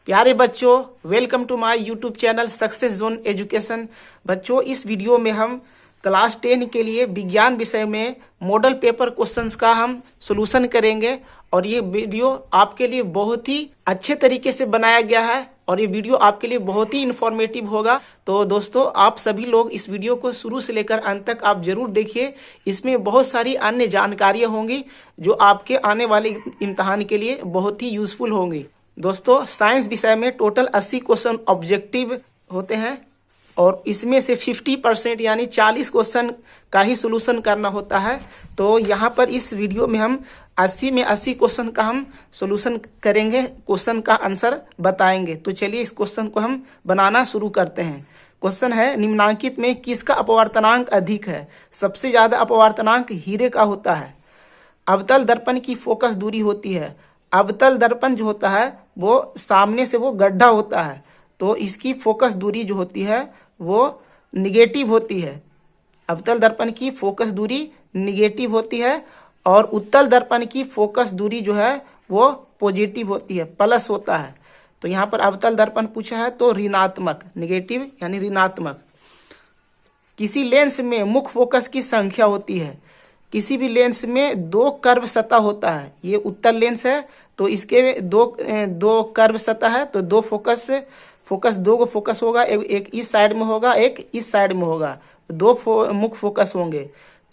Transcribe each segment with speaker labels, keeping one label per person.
Speaker 1: प्यारे बच्चों, welcome to my YouTube channel success zone education. बच्चों, इस वीडियो में हम क्लास 10 के लिए विज्ञान विषय में मॉडल पेपर क्वेश्चंस का हम सॉल्यूशन करेंगे और ये वीडियो आपके लिए बहुत ही अच्छे तरीके से बनाया गया है और ये वीडियो आपके लिए बहुत ही इंफॉर्मेटिव होगा। तो दोस्तों, आप सभी लोग इस वीडियो को शुरू से लेकर अंत तक आप जरूर देखिए। इसमें बहुत सारी अन्य जानकारियां होंगी जो आपके आने वाले इम्तहान के लिए बहुत ही यूजफुल होंगी। दोस्तों, साइंस विषय में टोटल 80 क्वेश्चन ऑब्जेक्टिव होते हैं और इसमें से 50% यानी 40 क्वेश्चन का ही सोल्यूशन करना होता है। तो यहाँ पर इस वीडियो में हम 80 में 80 क्वेश्चन का हम सोल्यूशन करेंगे, क्वेश्चन का आंसर बताएंगे। तो चलिए इस क्वेश्चन को हम बनाना शुरू करते हैं। क्वेश्चन है, निम्नलिखित में किसका अपवर्तनांक अधिक है? सबसे ज्यादा अपवर्तनांक हीरे का होता है। अवतल दर्पण की फोकस दूरी होती है। अवतल दर्पण जो होता है वो सामने से वो गड्ढा होता है, तो इसकी फोकस दूरी जो होती है वो निगेटिव होती है। अवतल दर्पण की फोकस दूरी निगेटिव होती है और उत्तल दर्पण की फोकस दूरी जो है वो पॉजिटिव होती है, प्लस होता है। तो यहाँ पर अवतल दर्पण पूछा है तो ऋणात्मक, निगेटिव यानी ऋणात्मक। किसी लेंस में मुख्य फोकस की संख्या होती है। किसी भी लेंस में दो कर्व सतह होता है। ये उत्तल लेंस है तो इसके दो कर्व सतह है, तो दो को फोकस होगा। एक इस साइड में होगा, एक इस साइड में होगा। दो मुख्य फोकस होंगे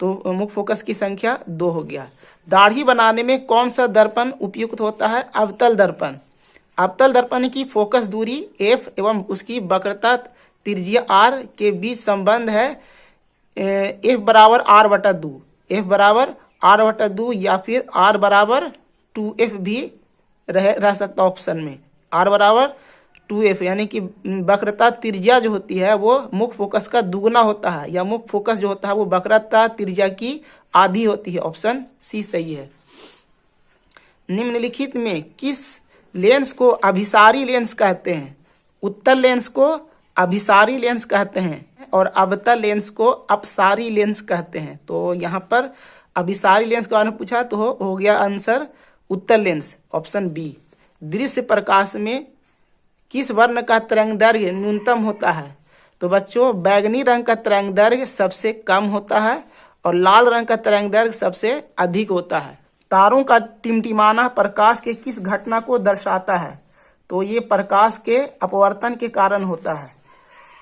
Speaker 1: तो मुख्य फोकस की संख्या 2 हो गया। दाढ़ी बनाने में कौन सा दर्पण उपयुक्त होता है? अवतल दर्पण। अवतल दर्पण की फोकस दूरी f एवं उसकी वक्रता त्रिज्या r के बीच संबंध है f बराबर r/2। f बराबर r/2 या फिर r बराबर 2f भी रह सकता ऑप्शन में। r बराबर 2f यानी कि वक्रता त्रिज्या जो होती है वो मुख्य फोकस का दुगना होता है, या मुख्य फोकस जो होता है वो वक्रता त्रिज्या की आधी होती है। ऑप्शन सी सही है। निम्नलिखित में किस लेंस को अभिसारी लेंस कहते हैं? उत्तल लेंस को अभिसारी लेंस कहते हैं और अवतल लेंस को अपसारी लेंस कहते हैं। तो यहाँ पर अभिसारी लेंस के बारे में पूछा तो हो गया आंसर उत्तल लेंस, ऑप्शन बी। दृश्य प्रकाश में किस वर्ण का तरंगदैर्घ्य न्यूनतम होता है? तो बच्चों, बैगनी रंग का तरंगदैर्घ्य सबसे कम होता है और लाल रंग का तरंगदैर्घ्य सबसे अधिक होता है। तारों का टिमटिमाना प्रकाश के किस घटना को दर्शाता है? तो ये प्रकाश के अपवर्तन के कारण होता है।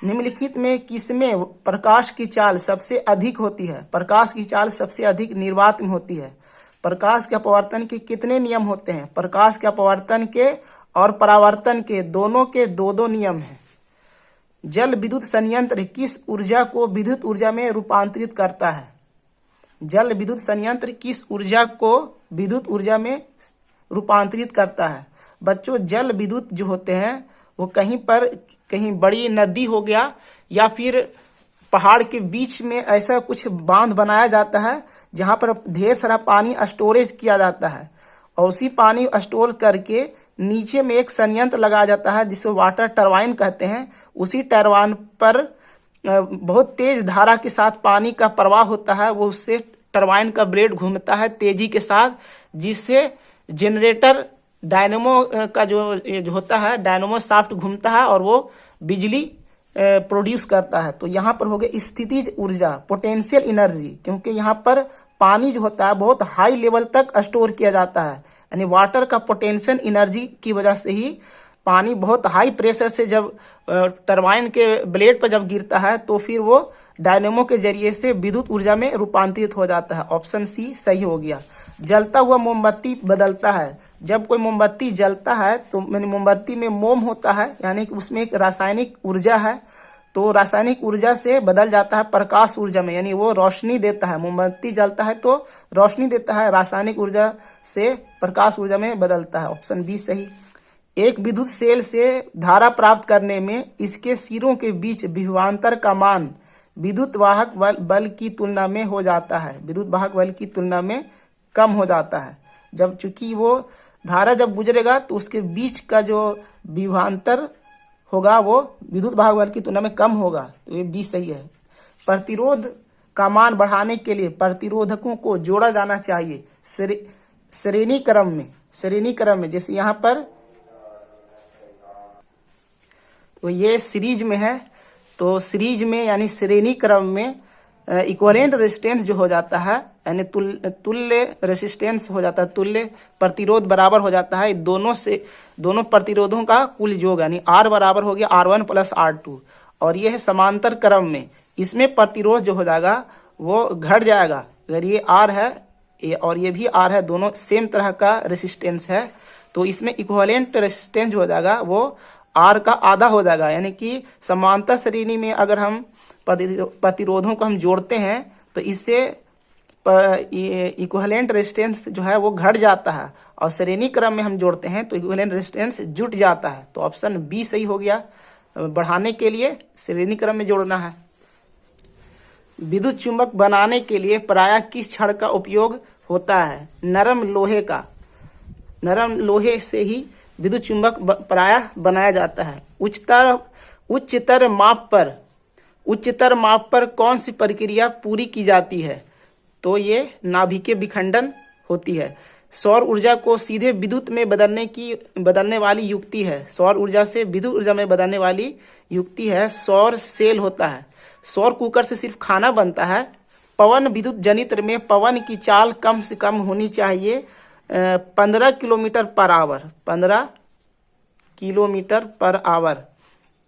Speaker 1: निम्नलिखित में किसमें प्रकाश की चाल सबसे अधिक होती है? प्रकाश की चाल सबसे अधिक निर्वात में होती है। प्रकाश के अपवर्तन के कितने नियम होते हैं? प्रकाश के अपवर्तन के और परावर्तन के दोनों के दो नियम हैं। जल विद्युत संयंत्र किस ऊर्जा को विद्युत ऊर्जा में रूपांतरित करता है? जल विद्युत संयंत्र किस ऊर्जा को विद्युत ऊर्जा में रूपांतरित करता है? बच्चों, जल विद्युत जो होते हैं वो कहीं बड़ी नदी हो गया या फिर पहाड़ के बीच में ऐसा कुछ बांध बनाया जाता है जहां पर ढेर सारा पानी स्टोरेज किया जाता है और उसी पानी स्टोर करके नीचे में एक संयंत्र लगाया जाता है जिसे वाटर टरबाइन कहते हैं। उसी टरबाइन पर बहुत तेज धारा के साथ पानी का प्रवाह होता है, वो उससे टरबाइन का ब्लेड घूमता है तेजी के साथ, जिससे जनरेटर डायनेमो का जो होता है डायनेमो शाफ्ट घूमता है और वो बिजली प्रोड्यूस करता है। तो यहाँ पर हो गया स्थितिज ऊर्जा, पोटेंशियल एनर्जी, क्योंकि यहाँ पर पानी जो होता है बहुत हाई लेवल तक स्टोर किया जाता है। यानी वाटर का पोटेंशियल एनर्जी की वजह से ही पानी बहुत हाई प्रेशर से जब टरबाइन के ब्लेड पर जब गिरता है तो फिर वो डायनेमो के जरिए से विद्युत ऊर्जा में रूपांतरित हो जाता है। ऑप्शन सी सही हो गया। जलता हुआ मोमबत्ती बदलता है। जब कोई मोमबत्ती जलता है तो मोमबत्ती में मोम होता है, यानी कि उसमें एक रासायनिक ऊर्जा है, तो रासायनिक ऊर्जा से बदल जाता है प्रकाश ऊर्जा में, यानी वो रोशनी देता है। मोमबत्ती जलता है तो रोशनी देता है, रासायनिक ऊर्जा से प्रकाश ऊर्जा में बदलता है। ऑप्शन बी सही। एक विद्युत सेल से धारा प्राप्त करने में इसके सिरों के बीच विभवांतर का मान विद्युत वाहक बल की तुलना में हो जाता है, विद्युत वाहक बल की तुलना में कम हो जाता है। जब चूंकि वो धारा जब गुजरेगा तो उसके बीच का जो विभवांतर होगा वो विद्युत वाहक बल की तुलना में कम होगा, तो ये बी सही है। प्रतिरोध का मान बढ़ाने के लिए प्रतिरोधकों को जोड़ा जाना चाहिए श्रेणी क्रम में। जैसे यहाँ पर तो ये सीरीज में है, तो सीरीज में यानी श्रेणी क्रम में इक्विवेलेंट रेजिस्टेंस जो हो जाता है यानी तुल्य रेजिस्टेंस हो जाता है, तुल्य प्रतिरोध बराबर हो जाता है दोनों प्रतिरोधों का कुल योग, यानी R बराबर हो गया R1 प्लस R2। और ये है समांतर क्रम में, इसमें प्रतिरोध जो हो जाएगा वो घट जाएगा। अगर ये R है और ये भी R है, दोनों सेम तरह का रेजिस्टेंस है, तो इसमें इक्विवेलेंट रेजिस्टेंस जो हो जाएगा वो R का आधा हो जाएगा। यानी कि समांतर श्रेणी में अगर हम प्रतिरोधों को हम जोड़ते हैं तो इससे इक्विवेलेंट रेजिस्टेंस जो है वो घट जाता है, और श्रेणी क्रम में हम जोड़ते हैं तो इक्विवेलेंट रेजिस्टेंस जुट जाता है। तो ऑप्शन बी सही हो गया। बढ़ाने के लिए श्रेणी क्रम में जोड़ना है। विद्युत चुंबक बनाने के लिए प्रायः किस छड़ का उपयोग होता है? नरम लोहे का। नरम लोहे से ही विद्युत चुंबक प्रायः बनाया जाता है। उच्चतर माप पर कौन सी प्रक्रिया पूरी की जाती है? तो ये नाभिकीय विखंडन होती है। सौर ऊर्जा को सीधे विद्युत में बदलने वाली युक्ति है। सौर ऊर्जा से विद्युत ऊर्जा में बदलने वाली युक्ति है सौर सेल होता है। सौर कुकर से सिर्फ खाना बनता है। पवन विद्युत जनित्र में पवन की चाल कम से कम होनी चाहिए 15 kilometre per hour. 15 kilometre per hour.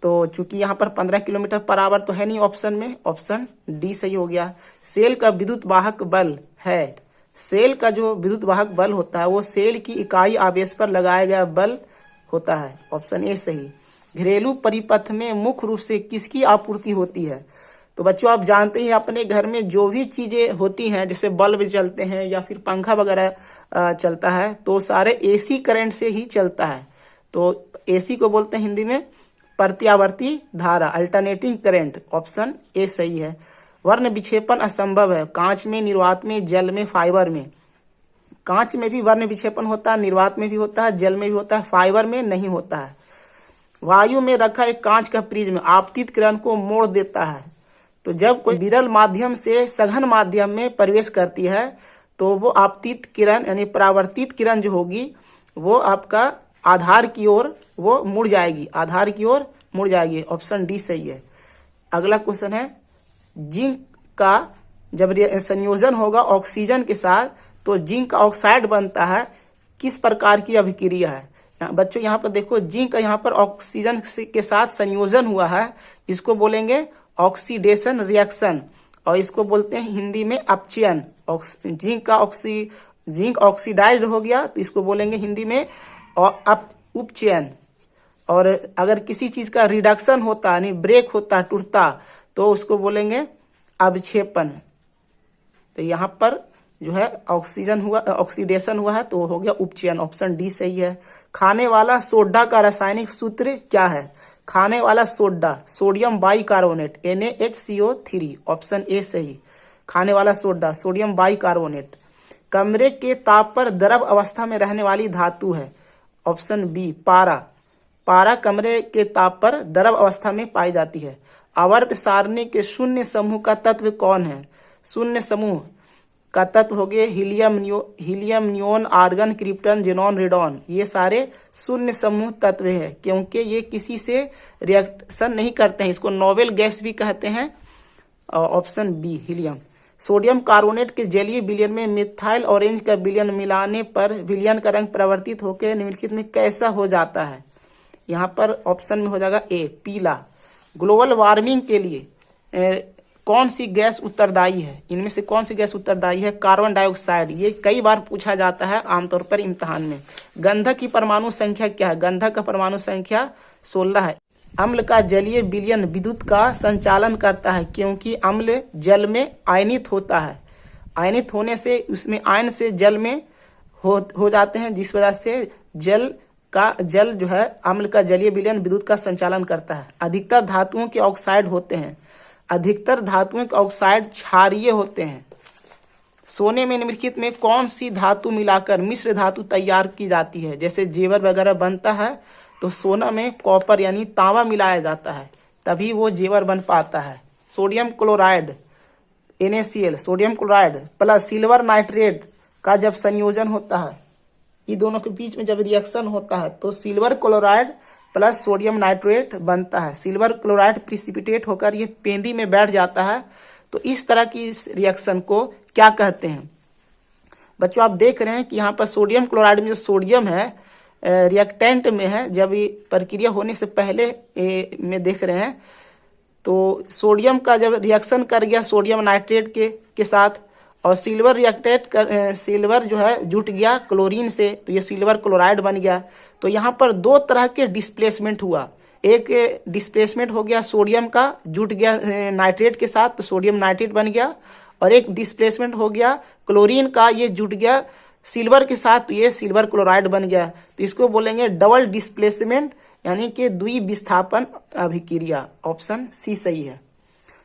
Speaker 1: तो चूंकि यहाँ पर 15 किलोमीटर पर आवर तो है नहीं ऑप्शन में, ऑप्शन डी सही हो गया। सेल का विद्युत वाहक बल है। सेल का जो विद्युत वाहक बल होता है वो सेल की इकाई आवेश पर लगाया गया बल होता है। ऑप्शन ए सही। घरेलू परिपथ में मुख्य रूप से किसकी आपूर्ति होती है? तो बच्चों आप जानते हैं अपने घर में जो भी चीजें होती हैं, जैसे बल्ब चलते हैं या फिर पंखा वगैरह चलता है, तो सारे एसी करंट से ही चलता है। तो एसी को बोलते हैं हिंदी में प्रत्यावर्ती धारा, अल्टरनेटिंग करंट। ऑप्शन ए सही है। वर्ण विक्षेपण असंभव है। कांच में, निर्वात में, जल में, फाइबर में। कांच में भी वर्ण विक्षेपण होता है, निर्वात में भी होता है, जल में भी होता है, फाइबर में नहीं होता है। वायु में रखा एक कांच का प्रिज्म आपतित किरण को मोड़ देता है। तो जब कोई विरल माध्यम से सघन माध्यम में प्रवेश करती है तो वो आपतित किरण यानी परावर्तित किरण जो होगी वो आपका आधार की ओर वो मुड़ जाएगी, आधार की ओर मुड़ जाएगी। ऑप्शन डी सही है। अगला क्वेश्चन है, जिंक का जब संयोजन होगा ऑक्सीजन के साथ तो जिंक का ऑक्साइड बनता है, किस प्रकार की अभिक्रिया है? बच्चों यहाँ पर देखो, जिंक का यहाँ पर ऑक्सीजन के साथ संयोजन हुआ है, इसको बोलेंगे ऑक्सीडेशन रिएक्शन, और इसको बोलते हैं हिंदी में अपचयन। जिंक ऑक्सीडाइज्ड हो गया तो इसको बोलेंगे हिंदी में उपचयन। और अगर किसी चीज का रिडक्शन होता यानी ब्रेक होता, टूटता, तो उसको बोलेंगे अवक्षेपण। तो यहाँ पर जो है ऑक्सीडेशन हुआ है तो हो गया उपचयन। ऑप्शन डी सही है। खाने वाला सोडा का रासायनिक सूत्र क्या है? खाने वाला soda sodium bicarbonate NaHCO3। Option A सही। खाने वाला सोडा सोडियम बाइकार्बोनेट। कमरे के ताप पर द्रव अवस्था में रहने वाली धातु है। ऑप्शन बी पारा। पारा कमरे के ताप पर द्रव अवस्था में पाई जाती है। आवर्त सारणी के शून्य समूह का तत्व कौन है? शून्य समूह का तत्व हो गए helium, neon, argon, krypton, xenon, radon. ये सारे शून्य समूह तत्व है क्योंकि ये किसी से रिएक्शन नहीं करते हैं, इसको नोबेल गैस भी कहते हैं। Option B helium. Sodium carbonate के जलीय विलयन में मिथाइल ऑरेंज का विलयन मिलाने पर विलयन का रंग परिवर्तित होकर निम्नलिखित में कैसा हो जाता है? यहाँ पर ऑप्शन में हो जाएगा ए पीला। ग्लोबल वार्मिंग के लिए कौन सी गैस उत्तरदायी है? इनमें से कौन सी गैस उत्तरदायी है? Carbon dioxide. ये कई बार पूछा जाता है आमतौर पर इम्तिहान में। गंधक की परमाणु संख्या क्या है? गंधक का परमाणु संख्या 16 है। अम्ल का जलीय विलयन विद्युत का संचालन करता है क्योंकि अम्ल जल में आयनित होता है। आयनित होने से उसमें आयन से जल में हो जाते हैं, जिस वजह से जल जो है अम्ल का जलीय विलयन विद्युत का संचालन करता है। अधिकतर धातुओं के ऑक्साइड होते हैं। अधिकतर धातुओं के ऑक्साइड क्षारीय होते हैं। सोने में निम्नलिखित में कौन सी धातु मिलाकर मिश्र धातु तैयार की जाती है? जैसे जेवर वगैरह बनता है तो सोना में कॉपर यानी तांबा मिलाया जाता है, तभी वो जेवर बन पाता है। Sodium chloride NaCl, sodium chloride plus silver nitrate का जब संयोजन होता है, ये दोनों के बीच में जब रिएक्शन होता है तो silver chloride plus sodium nitrate बनता है। सिल्वर क्लोराइड प्रिसिपिटेट होकर ये पेंदी में बैठ जाता है। तो इस तरह की इस रिएक्शन को क्या कहते हैं? बच्चों आप देख रहे हैं कि यहाँ पर सोडियम क्लोराइड में जो सोडियम है रिएक्टेंट में है, जब ये प्रक्रिया होने से पहले में देख रहे हैं तो सोडियम का जब रिएक्शन कर गया सोडियम नाइट्रेट के साथ और सिल्वर जो है जुट गया क्लोरीन से, तो ये सिल्वर क्लोराइड बन गया। तो यहाँ पर दो तरह के डिस्प्लेसमेंट हुआ। एक डिस्प्लेसमेंट हो गया सोडियम का, जुट गया नाइट्रेट के साथ तो सोडियम नाइट्रेट बन गया, और एक डिस्प्लेसमेंट हो गया क्लोरीन का, ये जुट गया सिल्वर के साथ तो ये सिल्वर क्लोराइड बन गया। तो इसको बोलेंगे डबल डिस्प्लेसमेंट यानी कि द्विविस्थापन अभिक्रिया। ऑप्शन सी सही है।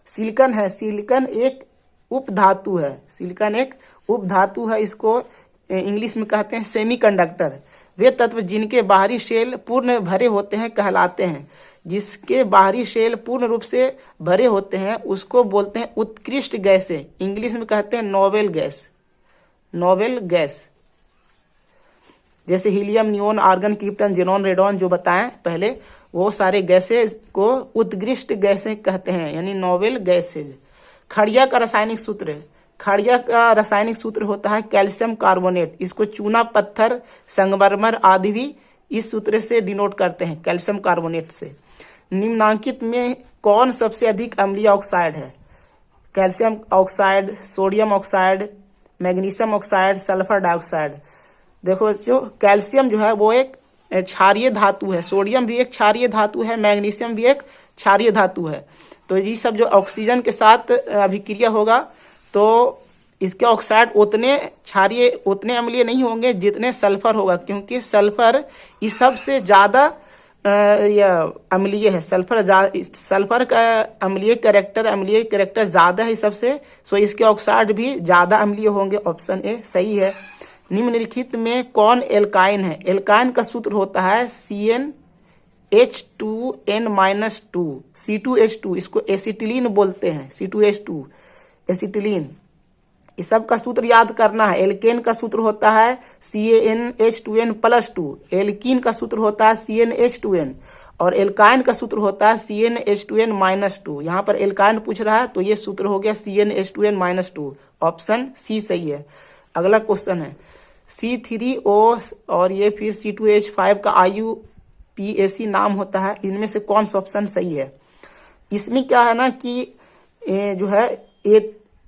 Speaker 1: सिलिकॉन है, सिलिकॉन एक उपधातु है। सिलिकॉन एक उपधातु है, इसको इंग्लिश में कहते हैं सेमीकंडक्टर। वे तत्व जिनके बाहरी शेल पूर्ण भरे होते हैं कहलाते हैं। जिसके बाहरी शेल पूर्ण रूप से भरे होते हैं उसको बोलते हैं उत्कृष्ट गैसें। इंग्लिश में कहते हैं नोबेल गैस। नोबेल गैस जैसे helium, neon, argon, krypton, xenon, radon जो बताएं पहले, वो सारे गैसेज को उत्कृष्ट गैसें कहते हैं यानी नोबेल गैसेज। खड़िया का रासायनिक सूत्र, खड़िया का रासायनिक सूत्र होता है कैल्शियम कार्बोनेट। इसको चूना पत्थर, संगमरमर आदि भी इस सूत्र से डिनोट करते हैं, कैल्शियम कार्बोनेट से। निम्नांकित में कौन सबसे अधिक अम्लीय ऑक्साइड है? Calcium oxide, sodium oxide, magnesium oxide, sulphur dioxide. देखो जो कैल्शियम जो है वो एक क्षारीय धातु है, सोडियम भी एक क्षारीय धातु है, मैग्नीशियम भी एक क्षारीय धातु है। तो ये सब जो ऑक्सीजन के साथ अभिक्रिया होगा तो इसके ऑक्साइड उतने क्षारीय, उतने अम्लीय नहीं होंगे जितने सल्फर होगा, क्योंकि सल्फर इस सबसे ज्यादा अम्लीय है। सल्फर का अम्लीय कैरेक्टर ज्यादा है सबसे, सो इसके ऑक्साइड भी ज्यादा अम्लीय होंगे। ऑप्शन ए सही है। निम्नलिखित में कौन एल्काइन है? एल्काइन का सूत्र होता है CnH2n-2 C2H2, इसको एसिटिलीन बोलते हैं। C2H2 एसिटिलीन, इस सब का सूत्र याद करना है। एल्केन का सूत्र होता है CnH2n+2, एल्कीन का सूत्र होता है CnH2n और एल्काइन का सूत्र होता है CnH2n-2। यहाँ पर एल्काइन पूछ रहा है तो ये सूत्र हो गया CnH2n-2। ऑप्शन सी सही है। अगला क्वेश्चन है C3O और ये फिर C2H5 का IUPAC नाम होता है, इनमें से कौन सा ऑप्शन सही है? इसमें क्या है ना कि जो है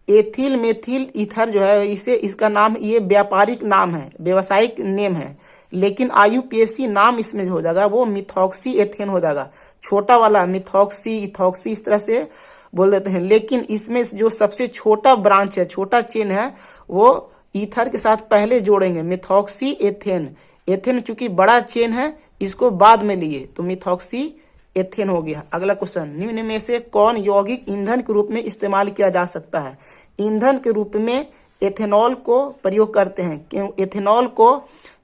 Speaker 1: एथिल मेथिल ईथर जो है इसका नाम, ये व्यापारिक नाम है, व्यवसायिक नेम है, लेकिन IUPAC नाम इसमें हो जाएगा वो मिथॉक्सी एथेन हो जाएगा। छोटा वाला मिथॉक्सी, इथॉक्सी इस तरह से बोल देते हैं, लेकिन इसमें जो सबसे छोटा ब्रांच है, छोटा चेन है, वो ईथर के साथ पहले जोड़ेंगे मिथॉक्सी एथेन। एथेन चूंकि बड़ा चेन है इसको बाद में लिए तो मिथॉक्सी एथेन हो गया। अगला क्वेश्चन, निम्न में से कौन यौगिक ईंधन के रूप में इस्तेमाल किया जा सकता है? ईंधन के रूप में एथेनॉल को प्रयोग करते हैं, क्यों? एथेनॉल को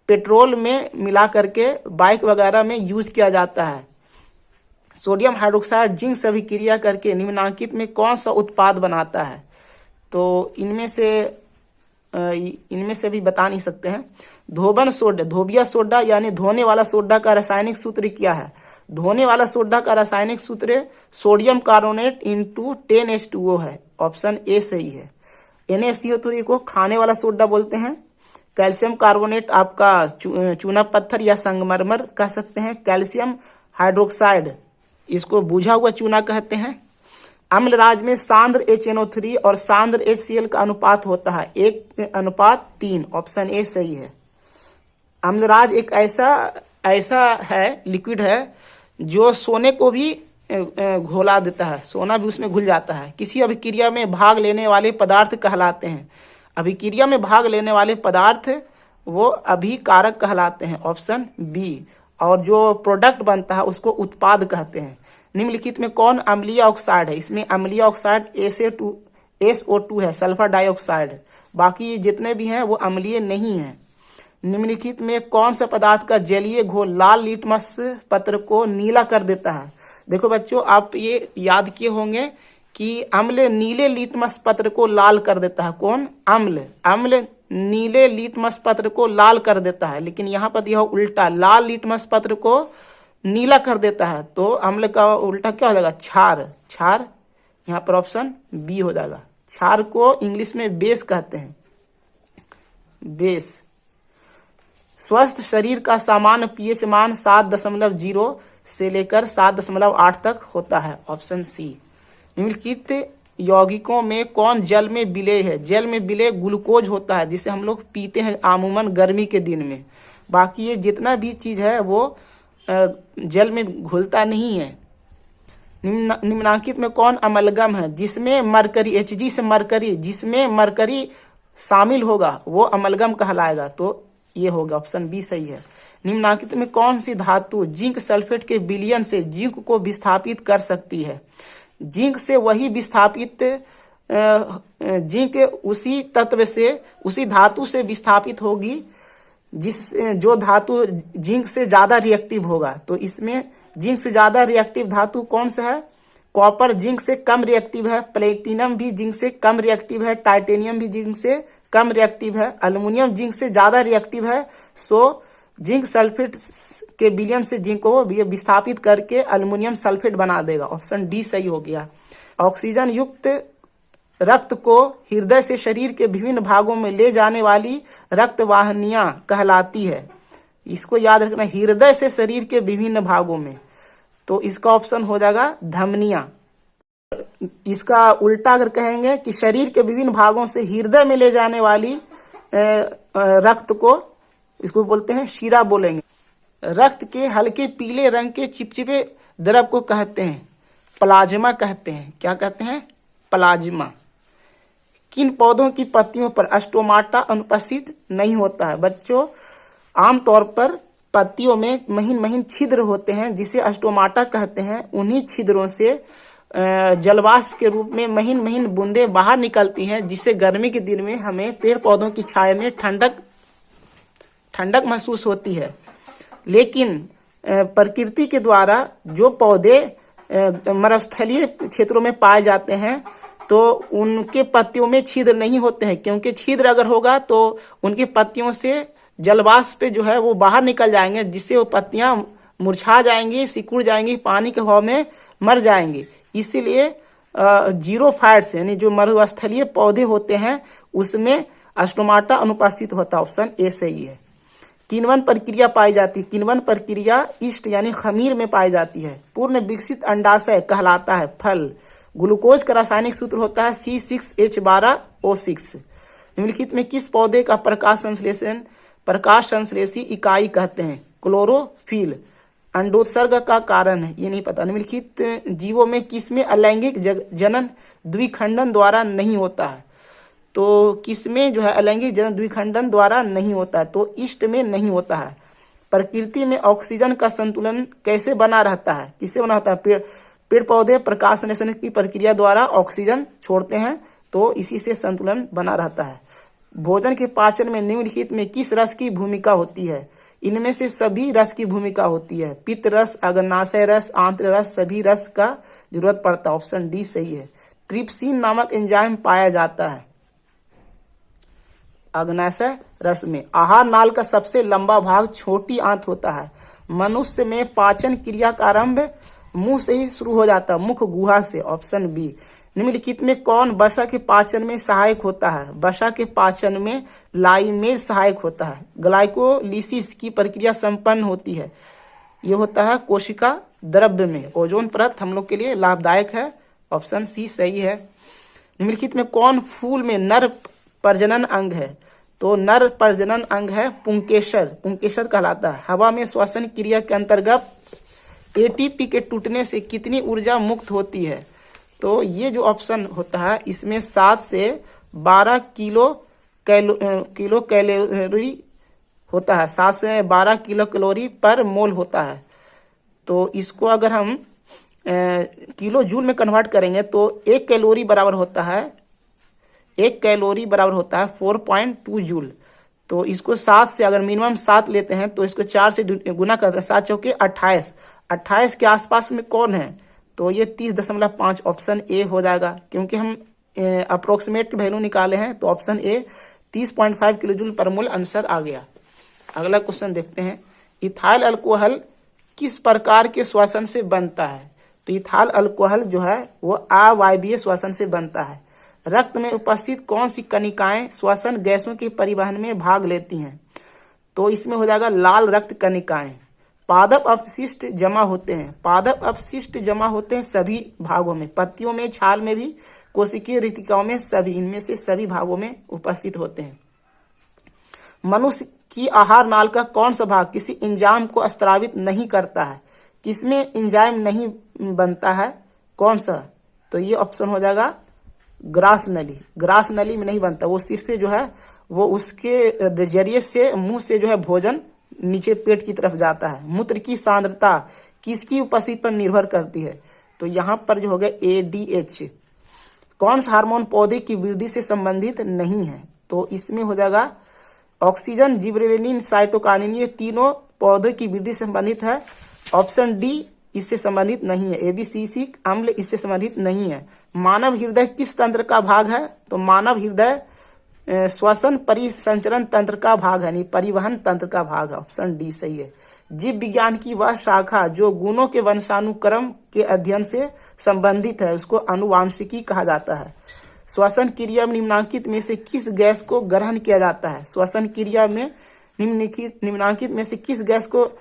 Speaker 1: पेट्रोल में मिला करके बाइक वगैरह में यूज किया जाता है। सोडियम हाइड्रोक्साइड जिंक से अभिक्रिया करके निम्नांकित में कौन सा उत्पाद बनाता है? तो इनमें से भी बता नहीं सकते हैं। धोबिया सोडा यानी धोने वाला सोडा का रासायनिक सूत्र क्या है? धोने वाला सोडा का रासायनिक सूत्र सोडियम कार्बोनेट इंटू 10H2O है। ऑप्शन ए सही है। NaCO3 को खाने वाला सोडा बोलते हैं। कैल्शियम कार्बोनेट आपका चूना पत्थर या संगमरमर कह सकते हैं। कैल्शियम हाइड्रोक्साइड इसको बुझा हुआ चूना कहते हैं। अम्लराज में सांद्र HNO3 और सांद्र HCl का अनुपात होता है 1:3। ऑप्शन ए सही है। अम्लराज एक ऐसा है, लिक्विड है जो सोने को भी घोला देता है, सोना भी उसमें घुल जाता है। किसी अभिक्रिया में भाग लेने वाले पदार्थ कहलाते हैं। अभिक्रिया में भाग लेने वाले पदार्थ वो अभिकारक कहलाते हैं। Option B. और जो प्रोडक्ट बनता है उसको उत्पाद कहते हैं। निम्नलिखित में कौन अम्लीय ऑक्साइड है? इसमें अम्लीय ऑक्साइड SO2 है, सल्फर डाइऑक्साइड। बाकी जितने भी हैं वो अम्लीय नहीं है। निम्नलिखित में कौन सा पदार्थ का जलीय घोल लाल लिटमस पत्र को नीला कर देता है? देखो बच्चों, आप ये याद किए होंगे कि अम्ल नीले लिटमस पत्र को लाल कर देता है। कौन? अम्ल नीले लिटमस पत्र को लाल कर देता है, लेकिन यहाँ पर यह उल्टा, लाल लिटमस पत्र को नीला कर देता है, तो अम्ल का उल्टा क्या हो जाएगा? क्षार। क्षार यहाँ पर ऑप्शन बी हो जाएगा। क्षार को इंग्लिश में बेस कहते हैं, बेस। स्वस्थ शरीर का सामान्य पीएच मान 7.0 से लेकर 7.8 तक होता है, ऑप्शन सी। निम्नलिखित यौगिकों में कौन जल में विलेय है? जल में विलेय ग्लूकोज होता है, जिसे हम लोग पीते हैं अमूमन गर्मी के दिन में। बाकी ये जितना भी चीज है वो जल में घुलता नहीं है। निम्नांकित में कौन अमलगम है? जिसमें मरकरी, Hg से मरकरी, जिसमें मरकरी शामिल होगा वो अमलगम कहलाएगा, तो ये होगा ऑप्शन बी सही है। निम्नांकित में कौन सी धातु जिंक सल्फेट के विलयन से जिंक को विस्थापित कर सकती है? जिंक से वही विस्थापित, जिंक उसी तत्व से, उसी धातु से विस्थापित होगी जो धातु जिंक से ज्यादा रिएक्टिव होगा। तो इसमें जिंक से ज्यादा रिएक्टिव धातु कौन सा है? कॉपर जिंक से कम रिएक्टिव है, प्लेटिनम भी जिंक से कम रिएक्टिव है, टाइटेनियम भी जिंक से कम रिएक्टिव है, अल्युमिनियम जिंक से ज्यादा रिएक्टिव है। सो जिंक सल्फेट के विलयन से जिंक को विस्थापित करके अल्युमिनियम सल्फेट बना देगा, ऑप्शन डी सही हो गया। ऑक्सीजन युक्त रक्त को हृदय से शरीर के विभिन्न भागों में ले जाने वाली रक्त वाहिनियां कहलाती है। इसको याद रखना, हृदय से शरीर के विभिन्न भागों में, तो इसका ऑप्शन हो जाएगा धमनियां। इसका उल्टा अगर कहेंगे कि शरीर के विभिन्न भागों से हृदय में ले जाने वाली रक्त को, इसको बोलते हैं शिरा बोलेंगे। रक्त के हल्के पीले रंग के चिपचिपे द्रव को कहते हैं प्लाज्मा कहते हैं। क्या कहते हैं? प्लाज्मा। किन पौधों की पत्तियों पर स्टोमाटा अनुपस्थित नहीं होता है? बच्चों, आमतौर पर पत्तियों में महीन महीन छिद्र होते हैं जिसे स्टोमाटा कहते हैं। उन्हीं छिद्रों से जलवाष्प के रूप में महीन महीन बूंदें बाहर निकलती हैं, जिससे गर्मी के दिन में हमें पेड़ पौधों की छाया में ठंडक महसूस होती है। लेकिन प्रकृति के द्वारा जो पौधे मरुस्थलीय क्षेत्रों में पाए जाते हैं तो उनके पत्तियों में छिद्र नहीं होते हैं, क्योंकि छिद्र अगर होगा तो उनकी पत्तियों से जलवाष्प जो है वो बाहर निकल जाएंगे, जिससे वो पत्तियां मुरझा जाएंगी, सिकुड़ जाएंगी, पानी के हवा में मर जाएंगी। इसीलिए जीरोफाइट्स यानी जो मरुस्थलीय पौधे होते हैं उसमें स्टोमाटा अनुपस्थित होता है, ऑप्शन ए सही है। किण्वन प्रक्रिया पाई जाती है? किण्वन प्रक्रिया ईस्ट यानी खमीर में पाई जाती है। पूर्ण विकसित अंडाशय कहलाता है फल। ग्लूकोज का रासायनिक सूत्र होता है C6H12O6। निम्नलिखित में किस पौधे का प्रकाश संश्लेषी इकाई कहते हैं? क्लोरोफिल। अंडोत्सर्ग का कारण है, ये नहीं पता। निम्नलिखित जीवों में किसमें अलैंगिक जनन द्विखंडन द्वारा नहीं होता है? तो किसमें जो है अलैंगिक जनन द्विखंडन द्वारा नहीं होता है? तो ईस्ट में नहीं होता है। प्रकृति में ऑक्सीजन का संतुलन कैसे बना रहता है? किससे बना होता है? पेड़ पौधे प्रकाश संश्लेषण की प्रक्रिया द्वारा ऑक्सीजन छोड़ते हैं, तो इसी से संतुलन बना रहता है। भोजन के पाचन में निम्नलिखित में किस रस की भूमिका होती है? इनमें से सभी रस की भूमिका होती है। पित्त रस, अग्नाशय रस, आंत्र रस, सभी रस का जरूरत पड़ता है, ऑप्शन डी सही है। ट्रिप्सिन नामक एंजाइम पाया जाता है अग्नाशय रस में। आहार नाल का सबसे लंबा भाग छोटी आंत होता है। मनुष्य में पाचन क्रिया का आरंभ मुंह से ही शुरू हो जाता है, मुख गुहा से, ऑप्शन बी। निम्नलिखित में कौन वसा के पाचन में सहायक होता है? वसा के पाचन में लाइमेज सहायक होता है। ग्लाइकोलिसिस की प्रक्रिया संपन्न होती है, ये होता है कोशिका द्रव्य में। ओजोन परत हम लोग के लिए लाभदायक है, ऑप्शन सी सही है। निम्नलिखित में कौन फूल में नर प्रजनन अंग है? तो नर प्रजनन अंग है पुंकेसर, पुंकेसर कहलाता है। हवा में श्वसन क्रिया के अंतर्गत एटीपी के टूटने से कितनी ऊर्जा मुक्त होती है? तो ये जो ऑप्शन होता है इसमें 7 से 12 किलो कैलोरी होता है। 7 से 12 किलो कैलोरी पर मोल होता है। तो इसको अगर हम किलो जूल में कन्वर्ट करेंगे तो 1 कैलोरी बराबर होता है 4.2 जूल। तो इसको 7 से अगर मिनिमम 7 लेते हैं तो इसको 4 से गुना करते हैं, 7 चौके 28 के आसपास में कौन है? तो ये 30.5 ऑप्शन ए हो जाएगा, क्योंकि हम अप्रोक्सीमेट वैल्यू निकाले हैं, तो ऑप्शन ए 30.5 किलो जूल पर मोल आंसर आ गया। अगला क्वेश्चन देखते हैं। इथाइल अल्कोहल किस प्रकार के श्वसन से बनता है? तो इथाइल अल्कोहल जो है वो अवायवीय श्वसन से बनता है। रक्त में उपस्थित कौन सी कणिकाएं श्वसन गैसों के परिवहन में भाग लेती हैं? तो इसमें हो जाएगा लाल रक्त कणिकाएं। पादप अपशिष्ट जमा होते हैं। पादप अपशिष्ट जमा होते हैं सभी भागों में, पत्तियों में, छाल में भी, कोशिकीय रितिकाओं में, सभी, इनमें से सभी भागों में उपस्थित होते हैं। मनुष्य की आहार नाल का कौन सा भाग किसी एंजाइम को स्त्रावित नहीं करता है? किसमें एंजाइम नहीं बनता है? कौन सा? तो ये ऑप्शन हो जाएगा ग्रास नली। ग्रास नली में नहीं बनता, वो सिर्फ जो है वो उसके जरिए से मुंह से जो है भोजन नीचे पेट की तरफ जाता है। मूत्र की सांद्रता किसकी उपस्थिति पर निर्भर करती है? तो यहाँ पर जो हो गया ADH। कौन सा हार्मोन पौधे की वृद्धि से संबंधित नहीं है? तो इसमें हो जाएगा ऑक्सीजन, जिबरेलिन, साइटोकाइनिन, ये तीनों पौधे की वृद्धि से संबंधित है। ऑप्शन डी इससे संबंधित नहीं है। ABCC अम्ल इससे संबंधित नहीं है। मानव हृदय किस तंत्र का भाग है? तो मानव हृदय श्वसन परिसंचरण तंत्र का भाग है, यानी परिवहन तंत्र का भाग है। ऑप्शन डी सही है। जीव विज्ञान की वह शाखा जो गुणों के वंशानुक्रम के अध्ययन से संबंधित है उसको आनुवांशिकी कहा जाता है। श्वसन क्रिया में निम्नलिखित में से किस गैस को ग्रहण किया जाता है? श्वसन क्रिया में निम्नलिखित में से किस गैस को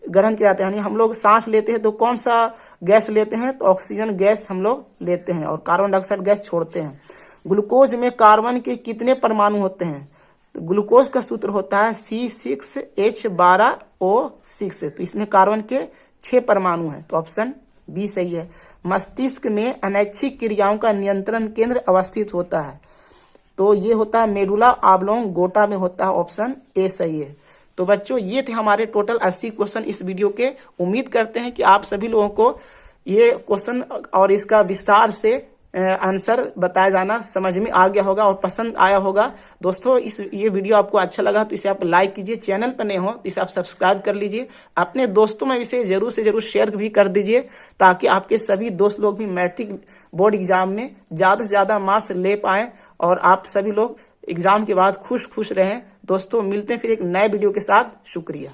Speaker 1: ग्रहण किया जाता है? यानी हम लोग सांस लेते हैं तो कौन सा गैस लेते हैं? तो ऑक्सीजन गैस हम लोग लेते हैं और कार्बन डाइऑक्साइड गैस छोड़ते हैं। ग्लूकोज में कार्बन के कितने परमाणु होते हैं? तो ग्लूकोज का सूत्र होता है C6H12O6। तो इसमें कार्बन के 6 परमाणु हैं। तो ऑप्शन बी सही है। मस्तिष्क में अनैच्छिक क्रियाओं का नियंत्रण केंद्र अवस्थित होता है। तो ये होता है मेडुला ऑब्लोंगोटा में होता है। ऑप्शन ए सही है। तो बच्चों ये थे हमारे टोटल 80 क्वेश्चन इस वीडियो के। उम्मीद करते हैं कि आप सभी लोगों को ये क्वेश्चन और इसका विस्तार से आंसर बताया जाना समझ में आ गया होगा और पसंद आया होगा। दोस्तों ये वीडियो आपको अच्छा लगा तो इसे आप लाइक कीजिए। चैनल पर नए हो तो इसे आप सब्सक्राइब कर लीजिए। अपने दोस्तों में इसे जरूर से जरूर शेयर भी कर दीजिए ताकि आपके सभी दोस्त लोग भी मैट्रिक बोर्ड एग्जाम में ज्यादा से ज्यादा मार्क्स ले पाए और आप सभी लोग एग्जाम के बाद खुश रहें। दोस्तों मिलते हैं फिर एक नए वीडियो के साथ। शुक्रिया।